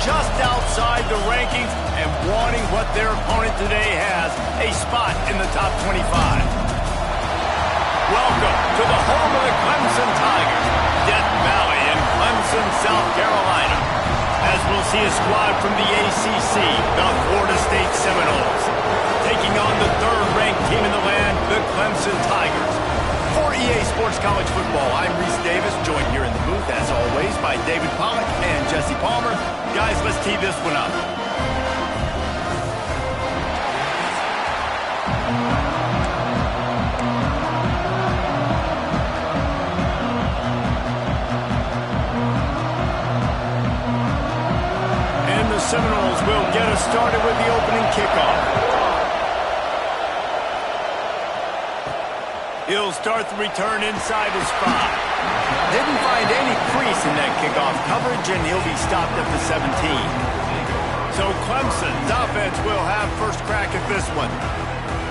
just outside the rankings and wanting what their opponent today has, a spot in the top 25. Welcome to the home of the Clemson Tigers, Death Valley in Clemson, South Carolina. As we'll see a squad from the ACC, the Florida State Seminoles, taking on the third-ranked team in the land, the Clemson Tigers. For EA Sports College Football, I'm Reese Davis, joined here in the booth, as always, by David Pollack and Jesse Palmer. Guys, let's tee this one up. And the Seminoles will get us started with the opening kickoff. He'll start the return inside his 5. Didn't find any crease in that kickoff coverage, and he'll be stopped at the 17. So Clemson's offense will have first crack at this one.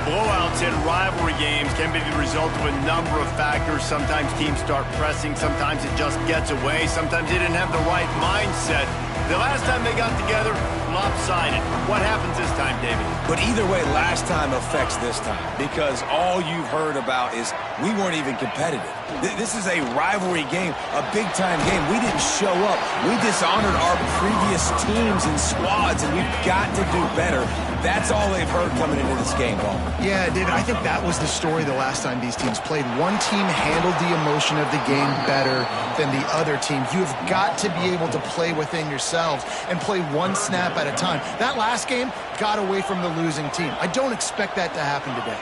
Blowouts in rivalry games can be the result of a number of factors. Sometimes teams start pressing. Sometimes it just gets away. Sometimes they didn't have the right mindset. The last time they got together, lopsided. What happens this time, David? But either way, last time affects this time, because all you've heard about is we weren't even competitive. This is a rivalry game, a big-time game. We didn't show up. We dishonored our previous teams and squads, and we've got to do better. That's all they've heard coming into this game, Paul. Yeah, David, I think that was the story the last time these teams played. One team handled the emotion of the game better than the other team. You have got to be able to play within yourselves and play one snap at a time. That last game got away from the losing team. I don't expect that to happen today.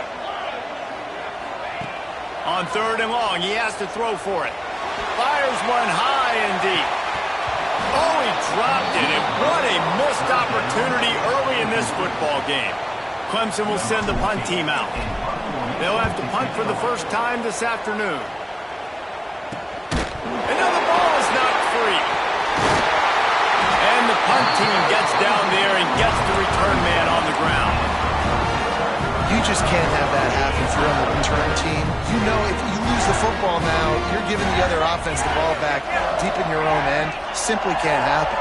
On 3rd and long, he has to throw for it. Fires one high and deep. Oh, he dropped it, and what a missed opportunity early in this football game. Clemson will send the punt team out. They'll have to punt for the first time this afternoon. And now the ball is knocked free. And the punt team gets down there and gets the return man on the ground. You just can't have that happen if you're on the return team. You know if you lose the football now, you're giving the other offense the ball back deep in your own end. Simply can't happen.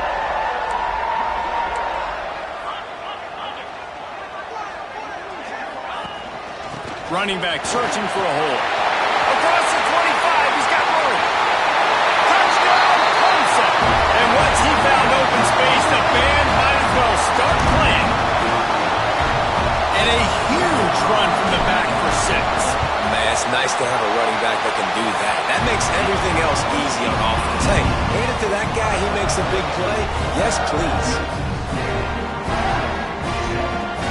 Running back searching for a hole. Across the 25, he's got room. Touchdown, Clemson. And once he found open space, the band might as well start playing. And a huge run from the back for 6. Man, it's nice to have a running back that can do that. That makes everything else easy on offense. Hey, hand it to that guy, he makes a big play. Yes, please.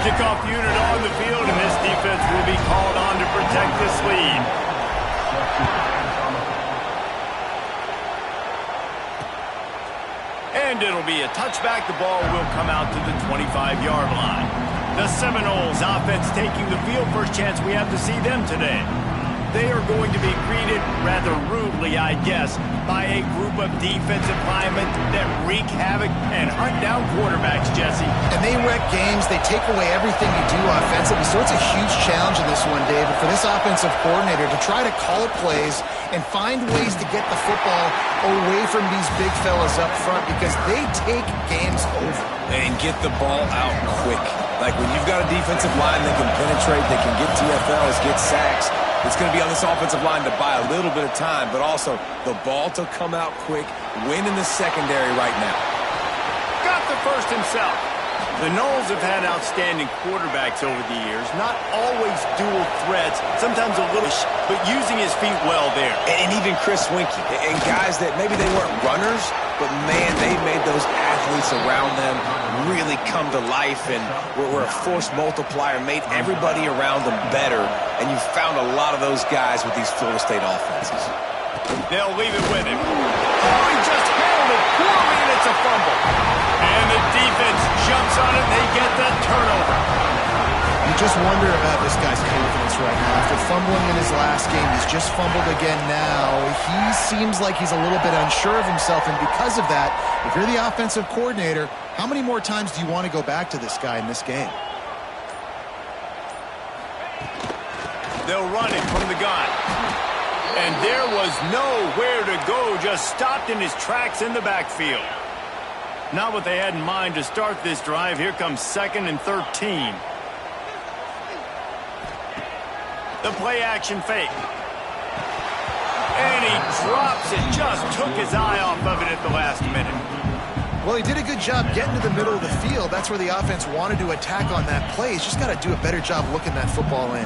Kickoff unit on the field, and this defense will be called on to protect this lead. And it'll be a touchback. The ball will come out to the 25-yard line. The Seminoles offense taking the field. First chance we have to see them today. They are going to be greeted rather rudely, I guess, by a group of defensive linemen that wreak havoc and hunt down quarterbacks, Jesse. And they wreck games. They take away everything you do offensively. So it's a huge challenge in this one, David, for this offensive coordinator to try to call plays and find ways to get the football away from these big fellas up front, because they take games over. And get the ball out quick. Like when you've got a defensive line that can penetrate, they can get TFLs, get sacks. It's going to be on this offensive line to buy a little bit of time, but also the ball to come out quick, win in the secondary right now. Got the first himself. The Noles have had outstanding quarterbacks over the years, not always dual threats, sometimes a little, but using his feet well there. And even Chris Winkie, and guys that maybe they weren't runners, but man, they made those athletes around them really come to life, and were a force multiplier, made everybody around them better, and you found a lot of those guys with these Florida State offenses. They'll leave it with him. Oh, he just handled it poorly, and it's a fumble. And the defense jumps on it, and they get the turnover. You just wonder about this guy's confidence right now. After fumbling in his last game, he's just fumbled again now. He seems like he's a little bit unsure of himself, and because of that, if you're the offensive coordinator, how many more times do you want to go back to this guy in this game? They'll run it from the gun. And there was nowhere to go, just stopped in his tracks in the backfield. Not what they had in mind to start this drive. Here comes 2nd and 13. The play action fake. And he drops it. Just took his eye off of it at the last minute. Well, he did a good job getting to the middle of the field. That's where the offense wanted to attack on that play. He's just got to do a better job looking that football in.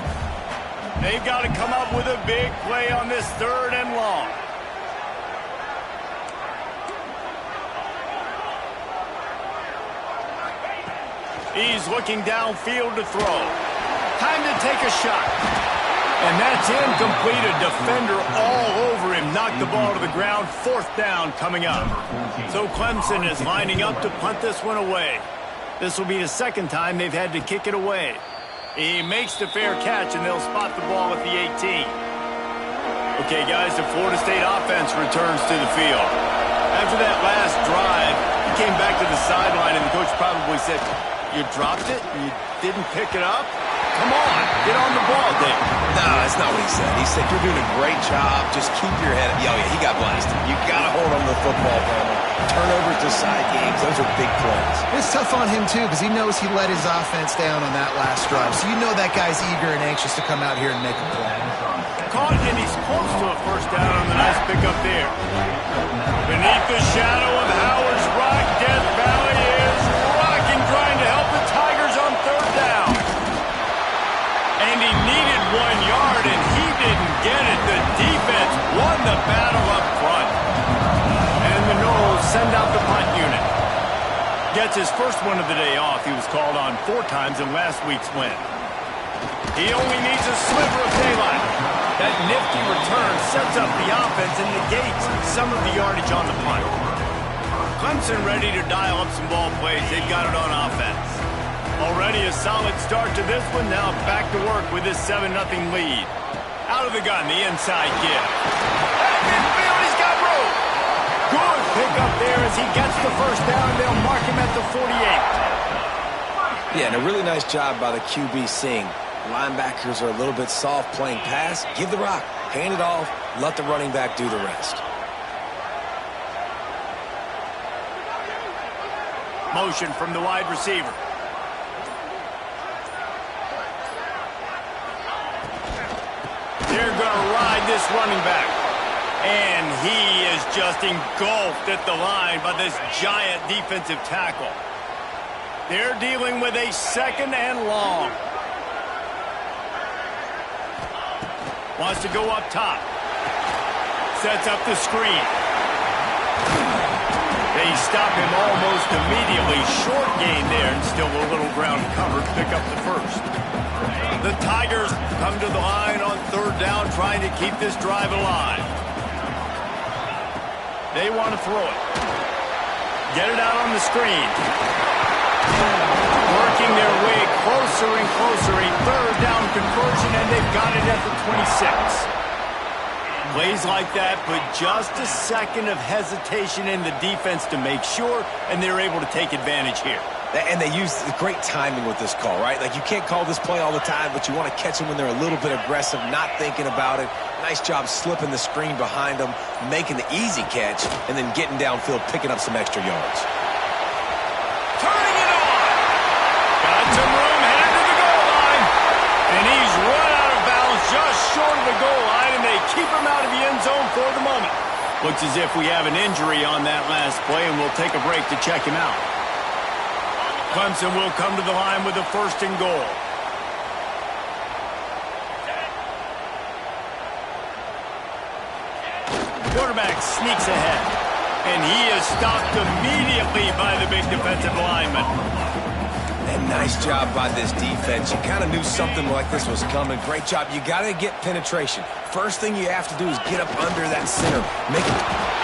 They've got to come up with a big play on this 3rd and long. He's looking downfield to throw. Time to take a shot. And that's incomplete. A defender all over him. Knocked the ball to the ground. 4th down coming up. So Clemson is lining up to punt this one away. This will be the 2nd time they've had to kick it away. He makes the fair catch, and they'll spot the ball at the 18. Okay, guys, the Florida State offense returns to the field. After that last drive, he came back to the sideline, and the coach probably said, "You dropped it? You didn't pick it up? Come on, get on the ball, Dick." No, that's not what he said. He said, "You're doing a great job. Just keep your head up." Yeah, he got blasted. You got to hold on to the football, Palmer. Turnovers decide games. Those are big plays. It's tough on him, too, because he knows he let his offense down on that last drive. So you know that guy's eager and anxious to come out here and make a play. Caught, and he's close to a 1st down on the nice pickup there. Beneath the shadow of Howard's Rock, Death Valley is rocking, trying to help the Tigers on 3rd down. And he needed 1 yard, and he didn't get it. The defense won the battle up front. And the Noles send out the punt unit. Gets his first one of the day off. He was called on 4 times in last week's win. He only needs a sliver of daylight. That nifty return sets up the offense and negates some of the yardage on the punt. Clemson ready to dial up some ball plays. They've got it on offense. Already a solid start to this one. Now back to work with this 7-0 lead. Out of the gun, the inside give. At midfield, he's got room. Good pickup there as he gets the 1st down. They'll mark him at the 48. Yeah, and a really nice job by the QB seeing linebackers are a little bit soft playing pass. Give the rock, hand it off, let the running back do the rest. Motion from the wide receiver. They're going to ride this running back. And he is just engulfed at the line by this giant defensive tackle. They're dealing with a 2nd and long. Wants to go up top. Sets up the screen. They stop him almost immediately. Short gain there, and still a little ground covered. Pick up the 1st. The Tigers come to the line on 3rd down, trying to keep this drive alive. They want to throw it. Get it out on the screen. Working their way closer and closer. A 3rd down conversion, and they've got it at the 26. Plays like that, but just a second of hesitation in the defense to make sure, and they're able to take advantage here. And they use great timing with this call, right? Like, you can't call this play all the time, but you want to catch them when they're a little bit aggressive, not thinking about it. Nice job slipping the screen behind them, making the easy catch, and then getting downfield, picking up some extra yards. Turning it on! Got some room, headed to the goal line. And he's run out of bounds just short of the goal line, and they keep him out of the end zone for the moment. Looks as if we have an injury on that last play, and we'll take a break to check him out. Clemson will come to the line with a 1st and goal. Quarterback sneaks ahead, and he is stopped immediately by the big defensive lineman. And nice job by this defense. You kind of knew something like this was coming. Great job. You got to get penetration. First thing you have to do is get up under that center. Make it.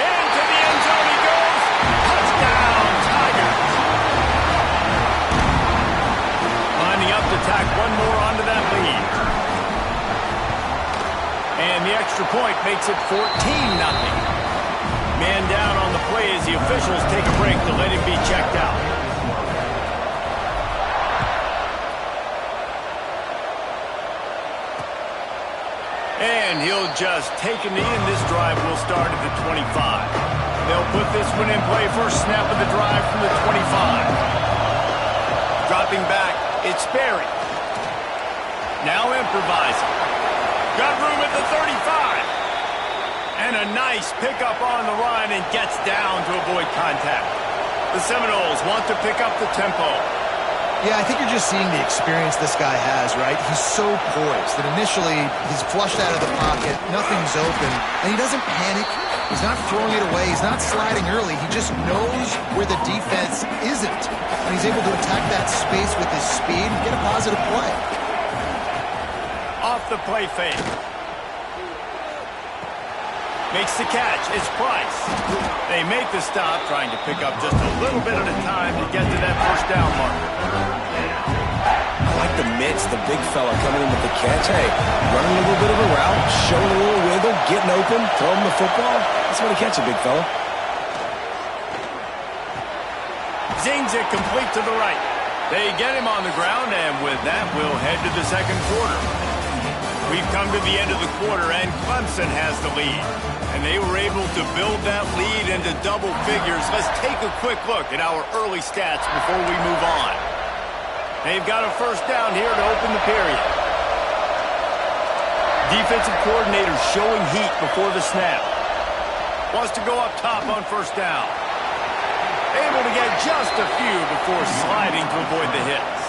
Into the end zone he goes. Touchdown, Tigers. Lining up to tack one more onto that lead. And the extra point makes it 14-0. Man down on the play as the officials take a break to let him be checked out. And he'll just take a knee, and this drive will start at the 25. They'll put this one in play first snap of the drive from the 25. Dropping back, it's Berry. Now improvising. Got room at the 35. And a nice pickup on the run and gets down to avoid contact. The Seminoles want to pick up the tempo. Yeah, I think you're just seeing the experience this guy has, right? He's so poised that initially he's flushed out of the pocket, nothing's open, and he doesn't panic. He's not throwing it away. He's not sliding early. He just knows where the defense isn't, and he's able to attack that space with his speed and get a positive play. Off the play fake. Makes the catch. It's Price. They make the stop, trying to pick up just a little bit at a time to get to that first down marker. I like the mitts, the big fella coming in with the catch. Hey, running a little bit of a route, showing a little wiggle, getting open, throwing the football. That's when he catch a big fella. Zings it complete to the right. They get him on the ground, and with that, we'll head to the second quarter. We've come to the end of the quarter, and Clemson has the lead. And they were able to build that lead into double figures. Let's take a quick look at our early stats before we move on. They've got a first down here to open the period. Defensive coordinator showing heat before the snap. Wants to go up top on first down. Able to get just a few before sliding to avoid the hits.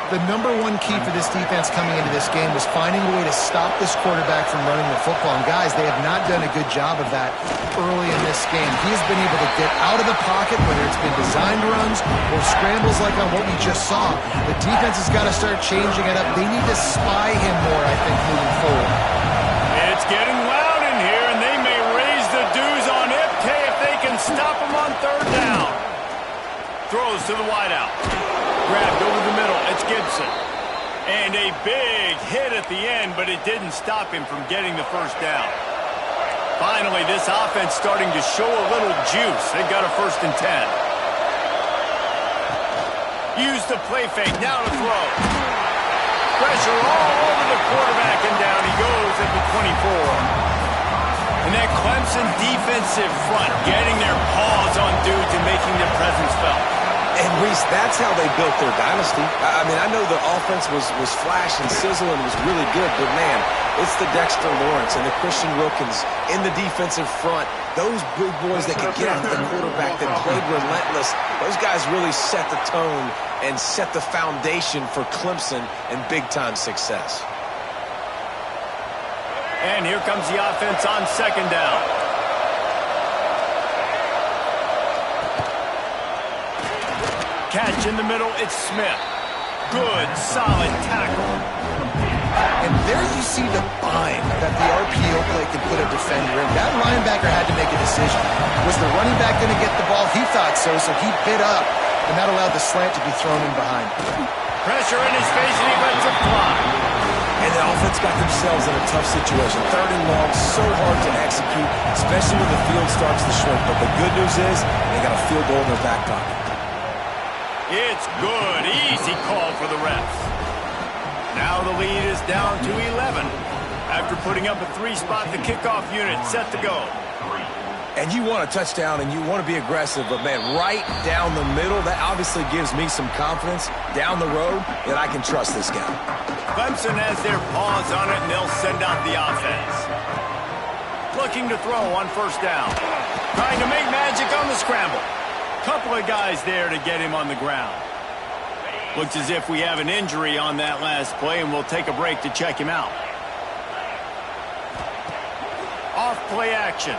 The number one key for this defense coming into this game was finding a way to stop this quarterback from running the football. And guys, they have not done a good job of that early in this game. He's been able to get out of the pocket, whether it's been designed runs or scrambles like on what we just saw. The defense has got to start changing it up. They need to spy him more, I think, moving forward. It's getting loud in here, and they may raise the dues on Ipke if they can stop him on third down. Throws to the wideout. Grabbed over the middle. It's Gibson. And a big hit at the end, but it didn't stop him from getting the first down. Finally, this offense starting to show a little juice. They've got a 1st and 10. Use the play fake. Now to throw. Pressure all over the quarterback, and down he goes at the 24. And that Clemson defensive front getting their paws on dudes and making their presence felt. And, Reese, that's how they built their dynasty. I mean, I know the offense was flash and sizzle and was really good, but, man, it's the Dexter Lawrence and the Christian Wilkins in the defensive front. Those big boys that could get after the quarterback, that played relentless, those guys really set the tone and set the foundation for Clemson and big-time success. And here comes the offense on second down. Catch in the middle, it's Smith. Good, solid tackle. And there you see the bind that the RPO play can put a defender in. That linebacker had to make a decision. Was the running back going to get the ball? He thought so, so he bit up, and that allowed the slant to be thrown in behind. Pressure in his face, and he lets it fly. And the offense got themselves in a tough situation. 3rd and long, so hard to execute, especially when the field starts to shrink. But the good news is they got a field goal in their back pocket. It's good. Easy call for the refs. Now the lead is down to 11. After putting up a 3-spot, the kickoff unit set to go. And you want a touchdown and you want to be aggressive, but, man, right down the middle, that obviously gives me some confidence down the road that I can trust this guy. Clemson has their paws on it, and they'll send out the offense. Looking to throw on first down. Trying to make magic on the scramble. Couple of guys there to get him on the ground. Looks as if we have an injury on that last play, and we'll take a break to check him out. Off play action.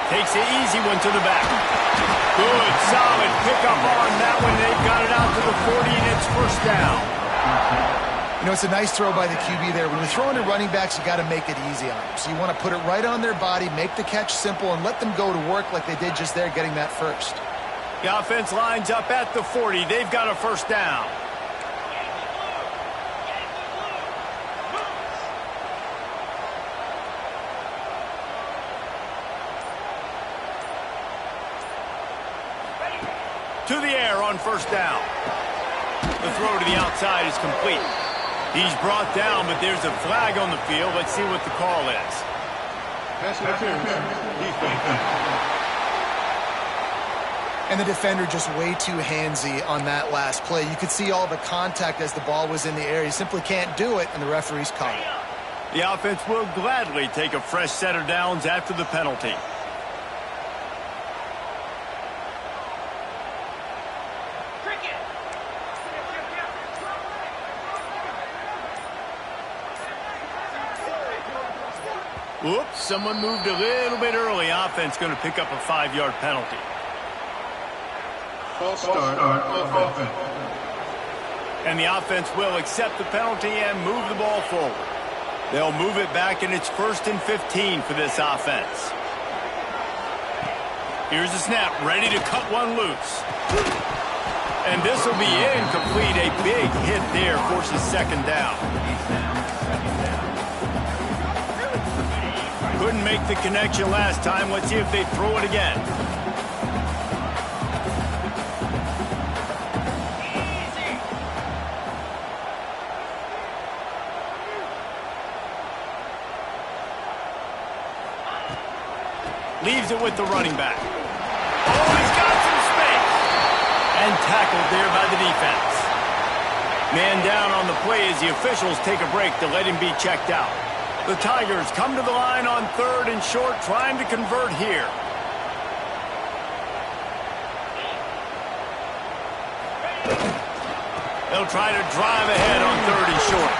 Takes the easy one to the back. Good, solid pickup on that one. They've got it out to the 40, and it's first down. You know, it's a nice throw by the QB there. When you're throwing to running backs, you got to make it easy on them. So you want to put it right on their body, make the catch simple, and let them go to work like they did just there, getting that first. The offense lines up at the 40. They've got a first down. To the air on first down. The throw to the outside is complete. He's brought down, but there's a flag on the field. Let's see what the call is. Pass interference. Defense. And the defender just way too handsy on that last play. You could see all the contact as the ball was in the air. He simply can't do it, and the referee's caught it. The offense will gladly take a fresh set of downs after the penalty. Oops, someone moved a little bit early. Offense going to pick up a 5-yard penalty. False start on offense. And the offense will accept the penalty and move the ball forward. They'll move it back, and it's 1st and 15 for this offense. Here's the snap, ready to cut one loose. And this will be incomplete. A big hit there forces 2nd down. Couldn't make the connection last time. Let's see if they throw it again. Leaves it with the running back. Oh, he's got some space. And tackled there by the defense. Man down on the play as the officials take a break to let him be checked out. The Tigers come to the line on 3rd and short, trying to convert here. They'll try to drive ahead on 3rd and short.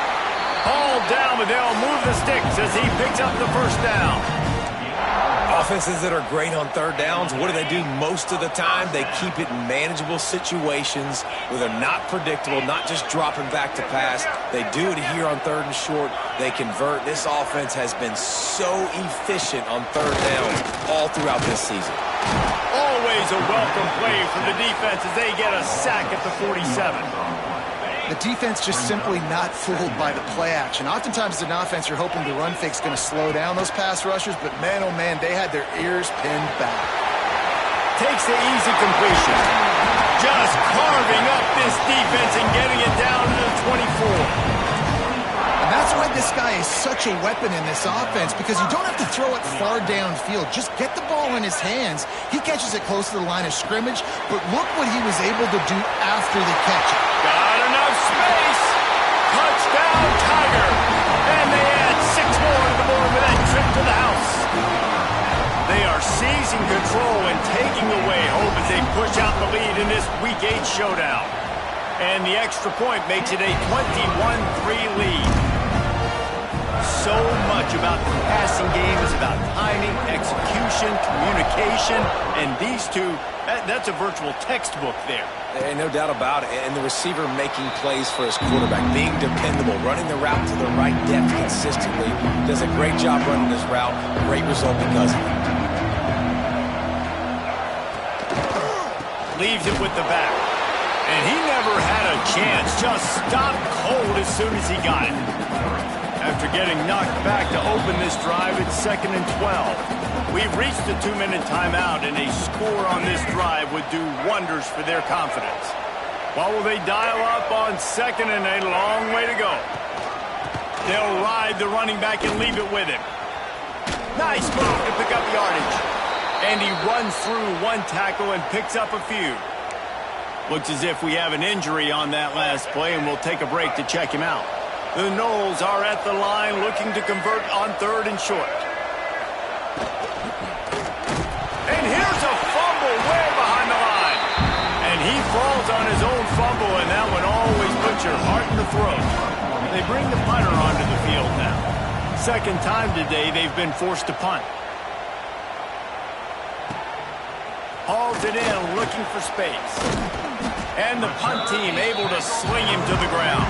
Ball down, but they'll move the sticks as he picks up the 1st down. Offenses that are great on 3rd downs, what do? Most of the time, they keep it in manageable situations where they're not predictable, not just dropping back to pass. They do it here on 3rd and short. They convert. This offense has been so efficient on 3rd down all throughout this season. Always a welcome play from the defense as they get a sack at the 47. The defense just simply not fooled by the play action. Oftentimes as an offense, you're hoping the run fake's going to slow down those pass rushers, but man, oh man, they had their ears pinned back. Takes the easy completion. Just carving up this defense and getting it down to the 24. And that's why this guy is such a weapon in this offense, because you don't have to throw it far downfield. Just get the ball in his hands. He catches it close to the line of scrimmage, but look what he was able to do after the catch. Got enough space. Touchdown, Tiger. And they add 6 more to the board with that trip to the house. They are seizing control and taking away hope as they push out the lead in this Week 8 showdown. And the extra point makes it a 21-3 lead. So much about the passing game is about timing, execution, communication, and these two, that's a virtual textbook there. And no doubt about it. And the receiver making plays for his quarterback, being dependable, running the route to the right depth consistently. Does a great job running this route. Great result because of it. Leaves it with the back. And he never had a chance. Just stopped cold as soon as he got it. After getting knocked back to open this drive, it's 2nd and 12. We've reached the 2-minute timeout, and a score on this drive would do wonders for their confidence. What will they dial up on 2nd and a long way to go? They'll ride the running back and leave it with him. Nice move to pick up yardage. And he runs through one tackle and picks up a few. Looks as if we have an injury on that last play, and we'll take a break to check him out. The Noles are at the line looking to convert on 3rd and short. And here's a fumble way behind the line. And he falls on his own fumble, and that one always puts your heart in the throat. They bring the punter onto the field now. 2nd time today they've been forced to punt. Hauls it in, looking for space. And the punt team able to sling him to the ground.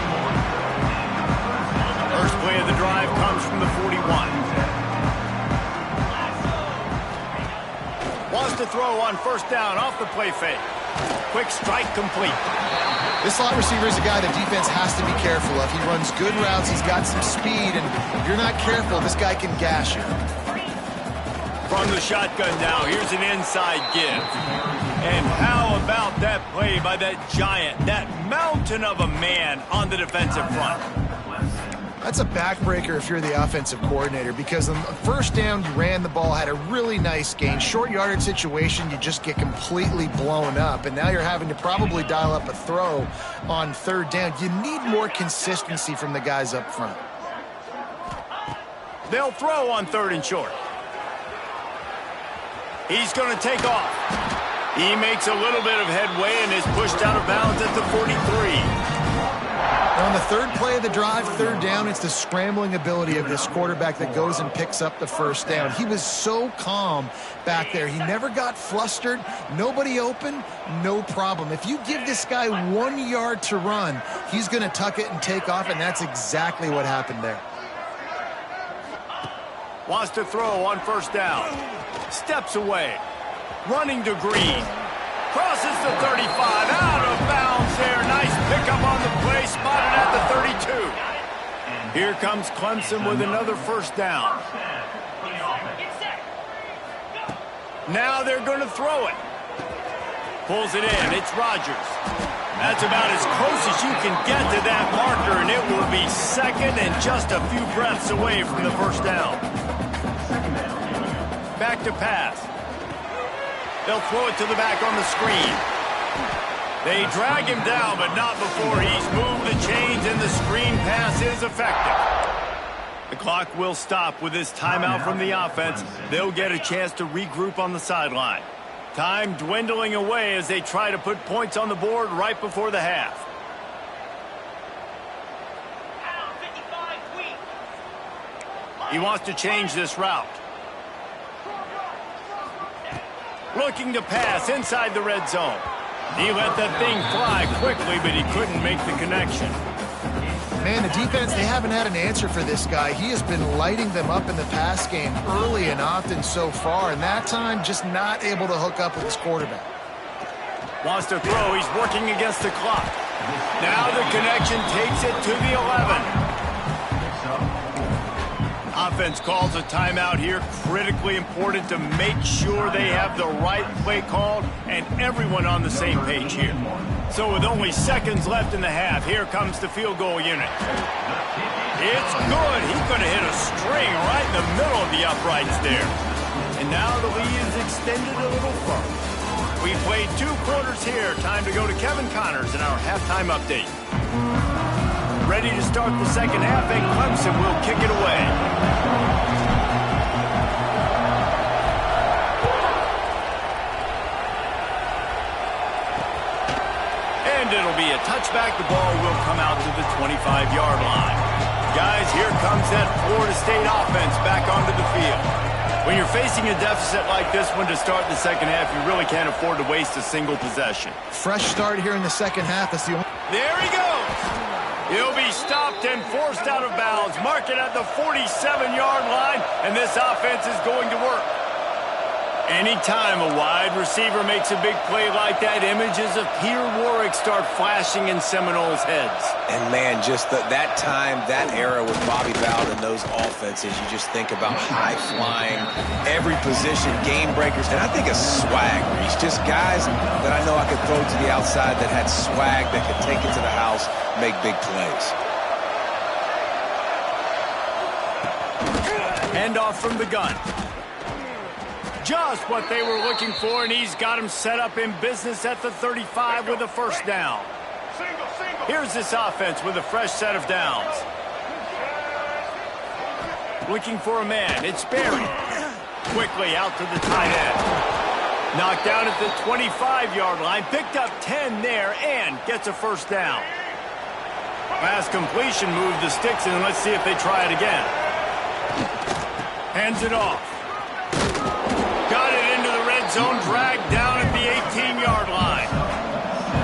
First play of the drive comes from the 41. Wants to throw on 1st down off the play fake. Quick strike complete. This slot receiver is a guy the defense has to be careful of. He runs good routes, he's got some speed, and if you're not careful, this guy can gash you. From the shotgun now, here's an inside give. And how about that play by that giant, that mountain of a man on the defensive front? That's a backbreaker if you're the offensive coordinator, because on the first down, you ran the ball, had a really nice gain. Short yardage situation, you just get completely blown up, and now you're having to probably dial up a throw on third down. You need more consistency from the guys up front. They'll throw on 3rd and short. He's going to take off. He makes a little bit of headway and is pushed out of bounds at the 43. On the third play of the drive, 3rd down, it's the scrambling ability of this quarterback that goes and picks up the first down. He was so calm back there. He never got flustered. Nobody open, no problem. If you give this guy 1 yard to run, he's going to tuck it and take off, and that's exactly what happened there. Wants to throw on 1st down. Steps away. Running to Green. Crosses the 35. Out of bounds there. Nice pickup on the play. Spotted at the 32. Here comes Clemson with another 1st down. Now they're going to throw it. Pulls it in. It's Rodgers. That's about as close as you can get to that marker, and it will be 2nd and just a few breaths away from the 1st down. Back to pass. They'll throw it to the back on the screen. They drag him down, but not before he's moved the chains, and the screen pass is effective. The clock will stop with this timeout from the offense. They'll get a chance to regroup on the sideline. Time dwindling away as they try to put points on the board right before the half. He wants to change this route. Looking to pass inside the red zone. He let that thing fly quickly, but he couldn't make the connection. Man, the defense, they haven't had an answer for this guy. He has been lighting them up in the pass game early and often so far, and that time just not able to hook up with his quarterback. Wants to throw. He's working against the clock. Now the connection takes it to the 11. Offense calls a timeout here. Critically important to make sure they have the right play called and everyone on the same page here. So with only seconds left in the half, here comes the field goal unit. It's good. He's going to hit a string right in the middle of the uprights there. And now the lead is extended a little further. We played 2 quarters here. Time to go to Kevin Connors in our halftime update. Ready to start the second half, and Clemson will kick it away. And it'll be a touchback. The ball will come out to the 25-yard line. Guys, here comes that Florida State offense back onto the field. When you're facing a deficit like this one to start the second half, you really can't afford to waste a single possession. Fresh start here in the second half. That's the only... There he goes. He'll be stopped and forced out of bounds. Mark it at the 47-yard line, and this offense is going to work. Anytime a wide receiver makes a big play like that, images of Peter Warrick start flashing in Seminoles' heads. And, man, just that time, that era with Bobby Bowden and those offenses, you just think about high-flying, every position, game breakers, and I think of swag, Reese. Just guys that I know I could throw to the outside that had swag, that could take it to the house, make big plays. Handoff from the gun. Just what they were looking for, and he's got him set up in business at the 35 with a 1st down. Here's this offense with a fresh set of downs. Looking for a man. It's Berry. Quickly out to the tight end. Knocked down at the 25-yard line. Picked up 10 there and gets a 1st down. Pass completion, move the sticks, and let's see if they try it again. Hands it off. Got it into the red zone, dragged down at the 18-yard line.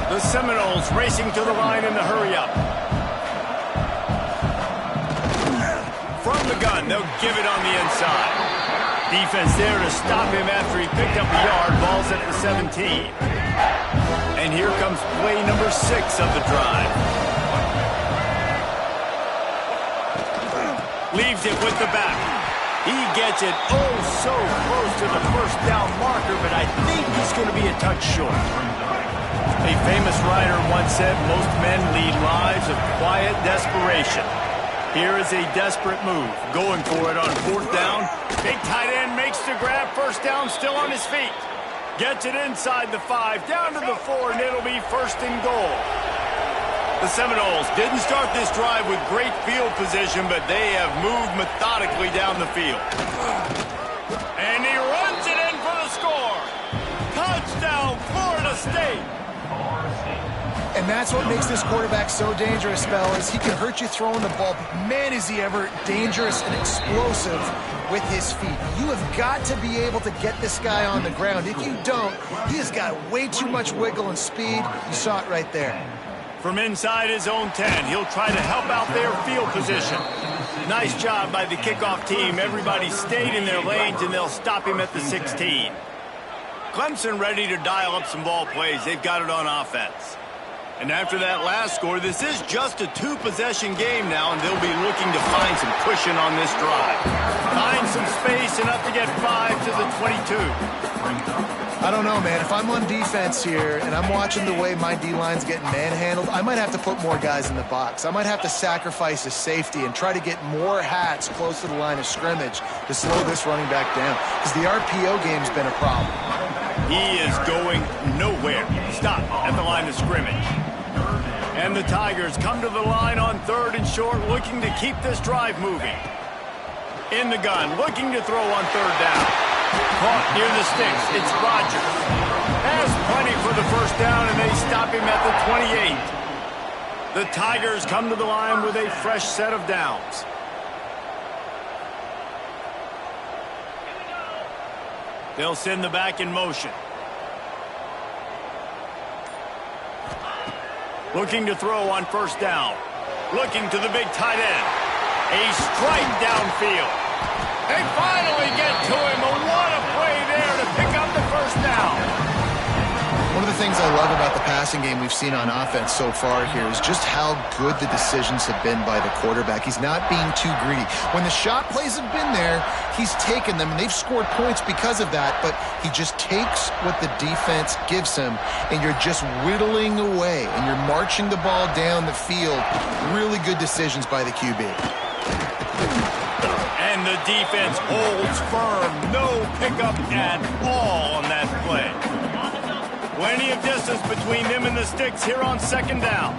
The Seminoles racing to the line in the hurry-up. From the gun, they'll give it on the inside. Defense there to stop him after he picked up a yard. Ball's at the 17. And here comes play number 6 of the drive. Leaves it with the back. He gets it oh so close to the 1st down marker, but I think he's going to be a touch short. A famous writer once said, most men lead lives of quiet desperation. Here is a desperate move. Going for it on 4th down. Big tight end makes the grab. 1st down, still on his feet. Gets it inside the 5, down to the 4, and it'll be 1st and goal. The Seminoles didn't start this drive with great field position, but they have moved methodically down the field. And he runs it in for the score. Touchdown, Florida State. And that's what makes this quarterback so dangerous, fellas. He can hurt you throwing the ball, but man, is he ever dangerous and explosive with his feet. You have got to be able to get this guy on the ground. If you don't, he has got way too much wiggle and speed. You saw it right there. From inside his own 10, he'll try to help out their field position. Nice job by the kickoff team. Everybody stayed in their lanes, and they'll stop him at the 16. Clemson ready to dial up some ball plays. They've got it on offense. And after that last score, this is just a 2-possession game now, and they'll be looking to find some cushion on this drive. Find some space, enough to get 5 to the 22. I don't know, man. If I'm on defense here and I'm watching the way my D-line's getting manhandled, I might have to put more guys in the box. I might have to sacrifice a safety and try to get more hats close to the line of scrimmage to slow this running back down, because the RPO game's been a problem. He is going nowhere. Stop at the line of scrimmage. And the Tigers come to the line on 3rd and short, looking to keep this drive moving. In the gun, looking to throw on 3rd down. Caught near the sticks. It's Rodgers. Has plenty for the 1st down, and they stop him at the 28. The Tigers come to the line with a fresh set of downs. They'll send the back in motion. Looking to throw on 1st down. Looking to the big tight end. A strike downfield. They finally get to him. What a play there to pick up the 1st down. One of the things I love about the passing game we've seen on offense so far here is just how good the decisions have been by the quarterback. He's not being too greedy. When the shot plays have been there, he's taken them, and they've scored points because of that, but he just takes what the defense gives him, and you're just whittling away, and you're marching the ball down the field. Really good decisions by the QB. And the defense holds firm. No pickup at all on that play. Plenty of distance between them and the sticks here on 2nd down.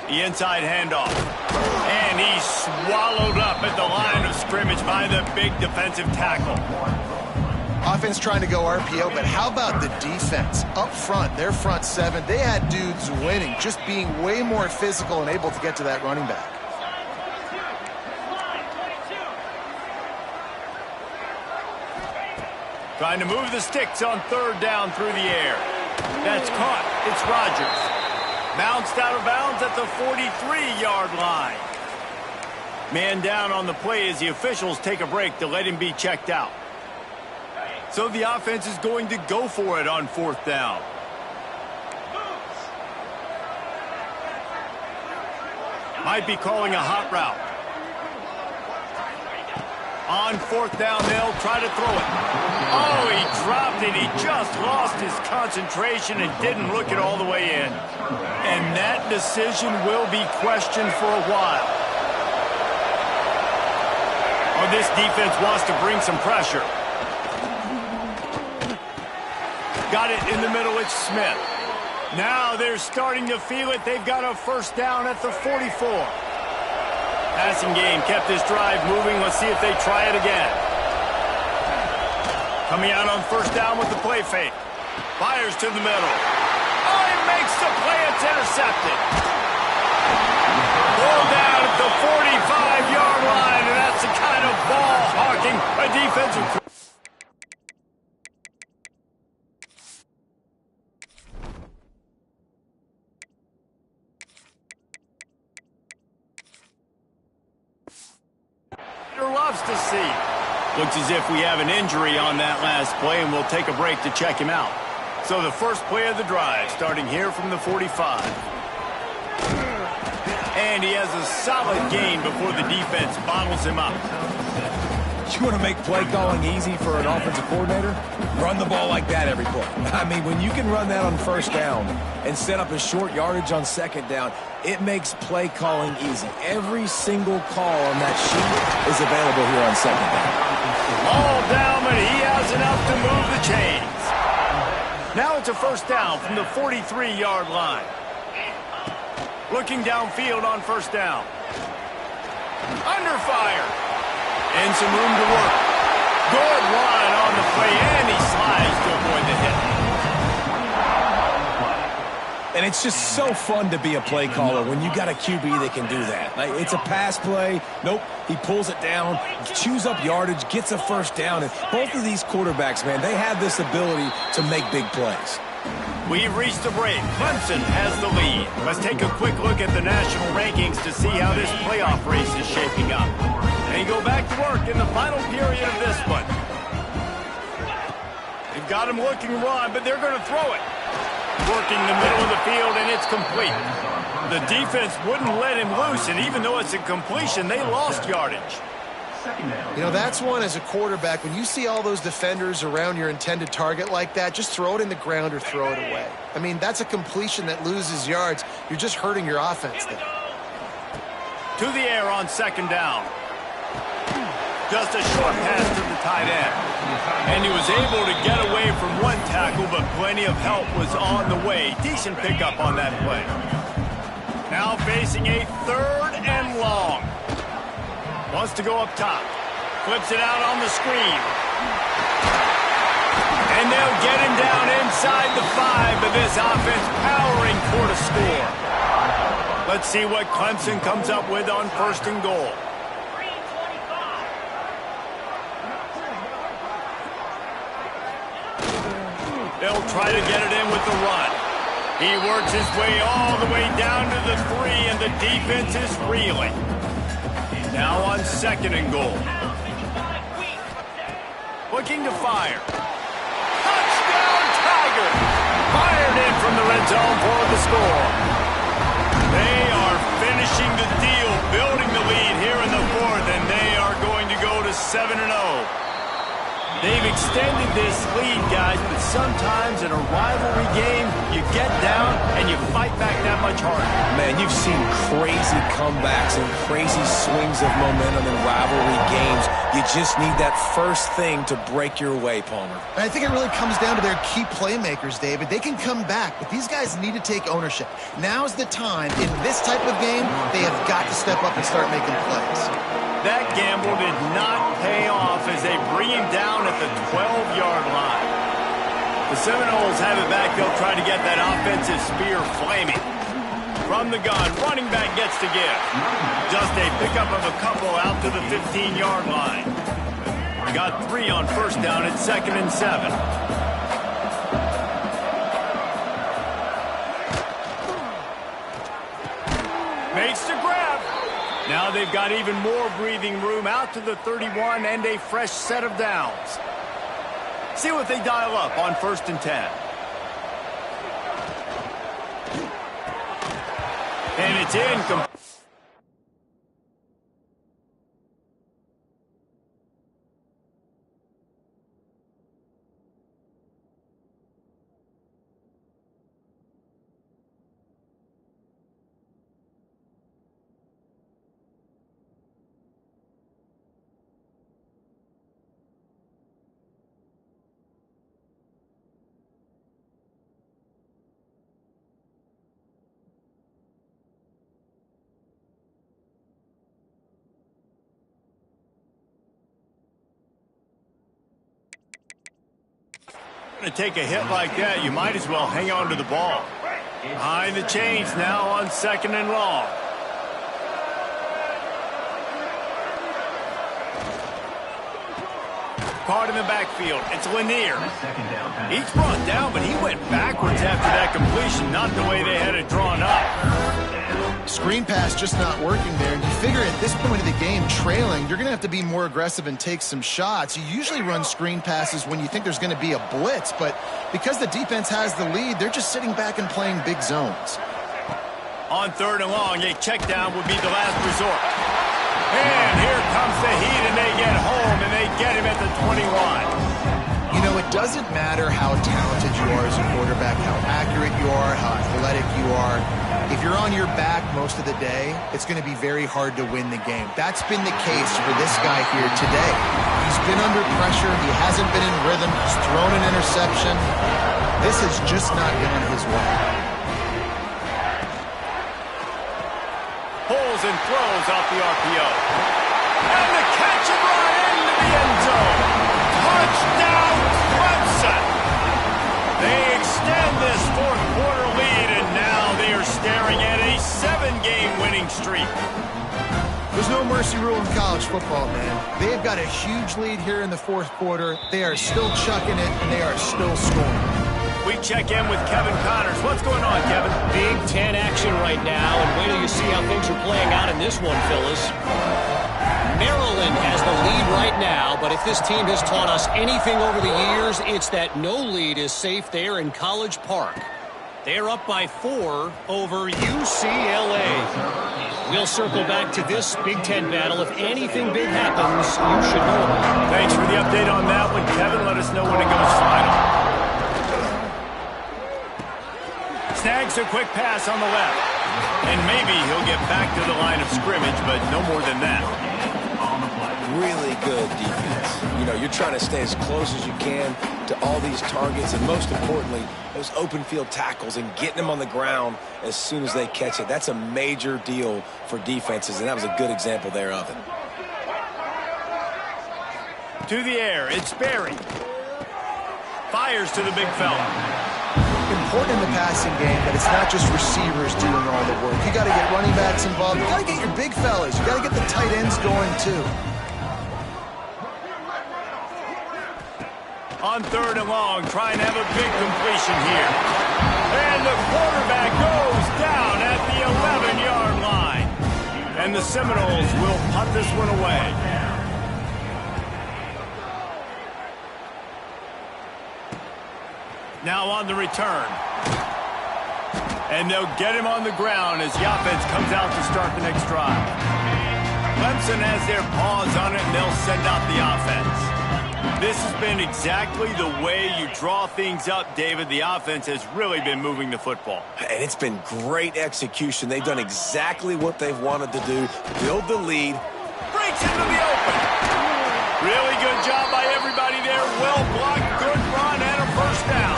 The inside handoff. And he's swallowed up at the line of scrimmage by the big defensive tackle. Offense trying to go RPO, but how about the defense? Up front, their front 7, they had dudes winning, just being way more physical and able to get to that running back. Trying to move the sticks on 3rd down through the air. That's caught. It's Rodgers. Bounced out of bounds at the 43-yard line. Man down on the play as the officials take a break to let him be checked out. So the offense is going to go for it on 4th down. Might be calling a hot route. On 4th down, they'll try to throw it. Oh, he dropped it. He just lost his concentration and didn't look it all the way in. And that decision will be questioned for a while. Oh, this defense wants to bring some pressure. Got it in the middle. It's Smith. Now they're starting to feel it. They've got a 1st down at the 44. Passing game kept this drive moving. Let's see if they try it again. Coming out on 1st down with the play fake. Fires to the middle. Oh, he makes the play. It's intercepted. Ball down at the 45-yard line, and that's the kind of ball hawking a defensive. Loves to see. Looks as if we have an injury on that last play, and we'll take a break to check him out. So the first play of the drive, starting here from the 45. And he has a solid gain before the defense bottles him up. You want to make play calling easy for an offensive coordinator? Run the ball like that every play. I mean, when you can run that on first down and set up a short yardage on second down, it makes play calling easy. Every single call on that sheet is available here on second down. All down, but he has enough to move the chains. Now it's a first down from the 43-yard line. Looking downfield on first down. Under fire. And some room to work. Good line on the play, and he slides to avoid the hit. And it's just so fun to be a play caller when you got a QB that can do that. Like, it's a pass play. Nope, he pulls it down, chews up yardage, gets a first down. And both of these quarterbacks, man, they have this ability to make big plays. We've reached a break. Clemson has the lead. Let's take a quick look at the national rankings to see how this playoff race is shaping up. They go back to work in the final period of this one. They've got him looking run, but they're going to throw it. Working the middle of the field, and it's complete. The defense wouldn't let him loose, and even though it's a completion, they lost yardage. You know, that's one as a quarterback. When you see all those defenders around your intended target like that, just throw it in the ground or throw it away. I mean, that's a completion that loses yards. You're just hurting your offense there. To the air on second down. Just a short pass to the tight end. And he was able to get away from one tackle, but plenty of help was on the way. Decent pickup on that play. Now facing a third and long. Wants to go up top. Flips it out on the screen. And they'll get him down inside the 5, but this offense powering for the score. Let's see what Clemson comes up with on first and goal. They'll try to get it in with the run. He works his way all the way down to the 3, and the defense is reeling. Now on second and goal. Looking to fire. Touchdown, Tigers! Fired in from the red zone for the score. They are finishing the deal, building the lead here in the 4th, and they are going to go to 7-0. They've extended this lead, guys, but sometimes in a rivalry game, you get down and you fight back that much harder. Man, you've seen crazy comebacks and crazy swings of momentum in rivalry games. You just need that first thing to break your way, Palmer. And I think it really comes down to their key playmakers, David. They can come back, but these guys need to take ownership. Now's the time. In this type of game, they have got to step up and start making plays. That gamble did not pay off as they bring him down at the 12-yard line. The Seminoles have it back. They'll try to get that offensive spear flaming. From the gun, running back gets to give. Just a pickup of a couple out to the 15-yard line. Got 3 on first down at 2nd and 7. Makes the grab. Now they've got even more breathing room out to the 31 and a fresh set of downs. See what they dial up on 1st and 10. And it's incomplete. To take a hit like that, you might as well hang on to the ball. Behind the chains now on 2nd and long. Caught in the backfield. It's Lanier. He's brought down, but he went backwards after that completion, not the way they had it drawn up. Screen pass just not working there. And you figure at this point of the game, trailing, you're going to have to be more aggressive and take some shots. You usually run screen passes when you think there's going to be a blitz, but because the defense has the lead, they're just sitting back and playing big zones. On 3rd and long, a check down would be the last resort. And here comes the heat, and they get home, and they get him at the 21. You know, it doesn't matter how talented you are as a quarterback, how accurate you are, how athletic you are. If you're on your back most of the day, it's going to be very hard to win the game. That's been the case for this guy here today. He's been under pressure. He hasn't been in rhythm. He's thrown an interception. This has just not gone his way. Pulls and throws off the RPO. And the catch and run into the end zone. Touchdown, Clemson. They extend this fourth quarter lead, and now they are staring at a 7-game winning streak. There's no mercy rule in college football, man. They've got a huge lead here in the fourth quarter. They are still chucking it, and they are still scoring. We check in with Kevin Connors. What's going on, Kevin? Big Ten action right now, and wait till you see how things are playing out in this one, Phyllis. Maryland has the lead right now, but if this team has taught us anything over the years, it's that no lead is safe there in College Park. They're up by 4 over UCLA. We'll circle back to this Big Ten battle. If anything big happens, you should know about it. Thanks for the update on that one, Kevin. Let us know when it goes final. Snags a quick pass on the left. And maybe he'll get back to the line of scrimmage, but no more than that. Really good defense. You know, you're trying to stay as close as you can to all these targets, and most importantly, those open field tackles and getting them on the ground as soon as they catch it. That's a major deal for defenses, and that was a good example there of it. To the air, it's Berry. Fires to the big fella. Important in the passing game, but it's not just receivers doing all the work. You got to get running backs involved. You got to get your big fellas. You got to get the tight ends going too. On 3rd and long, trying to have a big completion here. And the quarterback goes down at the 11-yard line. And the Seminoles will punt this one away. Now on the return. And they'll get him on the ground as the offense comes out to start the next drive. Clemson has their paws on it, and they'll send out the offense. This has been exactly the way you draw things up, David. The offense has really been moving the football. And it's been great execution. They've done exactly what they've wanted to do, build the lead. Breaks into the open. Really good job by everybody there. Well blocked, good run, and a first down.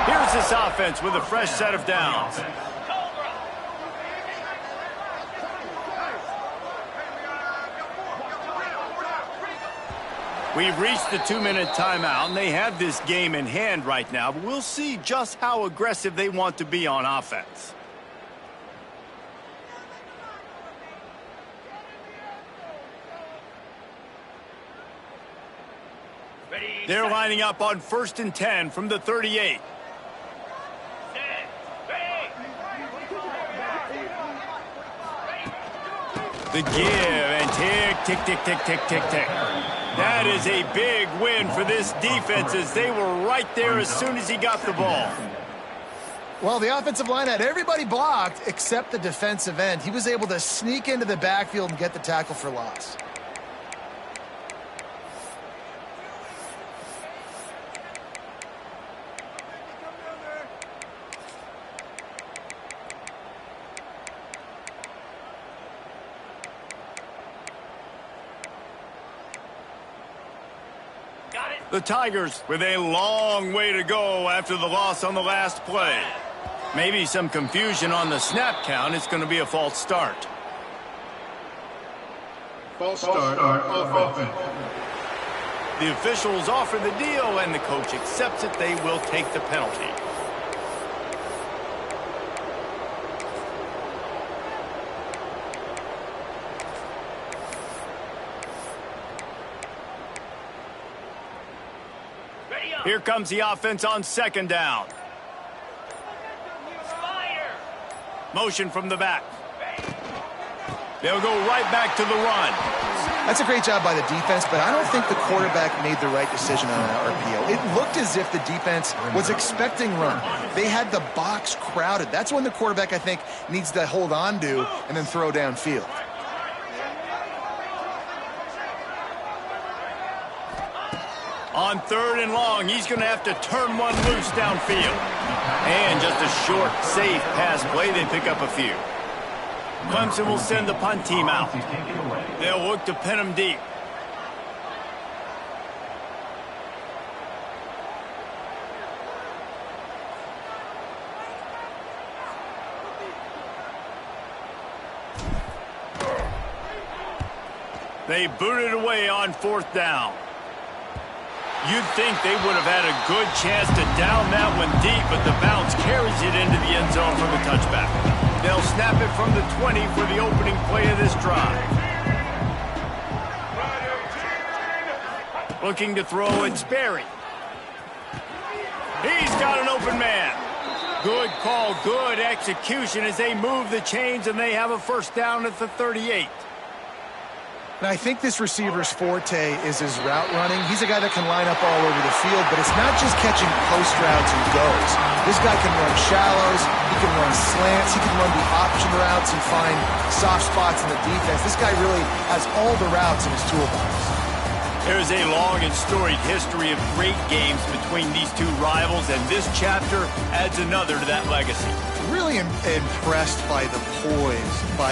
Here's this offense with a fresh set of downs. We've reached the 2-minute timeout, and they have this game in hand right now, but we'll see just how aggressive they want to be on offense. They're lining up on 1st and 10 from the 38. The give and tick, tick, tick, tick, tick, tick. That is a big win for this defense as they were right there as soon as he got the ball. Well, the offensive line had everybody blocked except the defensive end. He was able to sneak into the backfield and get the tackle for loss. The Tigers with a long way to go after the loss on the last play. Maybe some confusion on the snap count. It's going to be a false start. False start, offense. The officials offer the deal, and the coach accepts it. They will take the penalty. Here comes the offense on 2nd down. Motion from the back. They'll go right back to the run. That's a great job by the defense, but I don't think the quarterback made the right decision on an RPO. It looked as if the defense was expecting run. They had the box crowded. That's when the quarterback, I think, needs to hold on to and then throw downfield. On 3rd and long, he's going to have to turn one loose downfield. And just a short, safe pass play. They pick up a few. Clemson will send the punt team out. They'll look to pin them deep. They booted away on 4th down. You'd think they would have had a good chance to down that one deep, but the bounce carries it into the end zone for the touchback. They'll snap it from the 20 for the opening play of this drive. Looking to throw, it's Sperry. He's got an open man. Good call, good execution as they move the chains, and they have a 1st down at the 38. And I think this receiver's forte is his route running. He's a guy that can line up all over the field, but it's not just catching post routes and goes. This guy can run shallows, he can run slants, he can run the option routes and find soft spots in the defense. This guy really has all the routes in his toolbox. There's a long and storied history of great games between these two rivals, and this chapter adds another to that legacy. Really impressed by the poise, by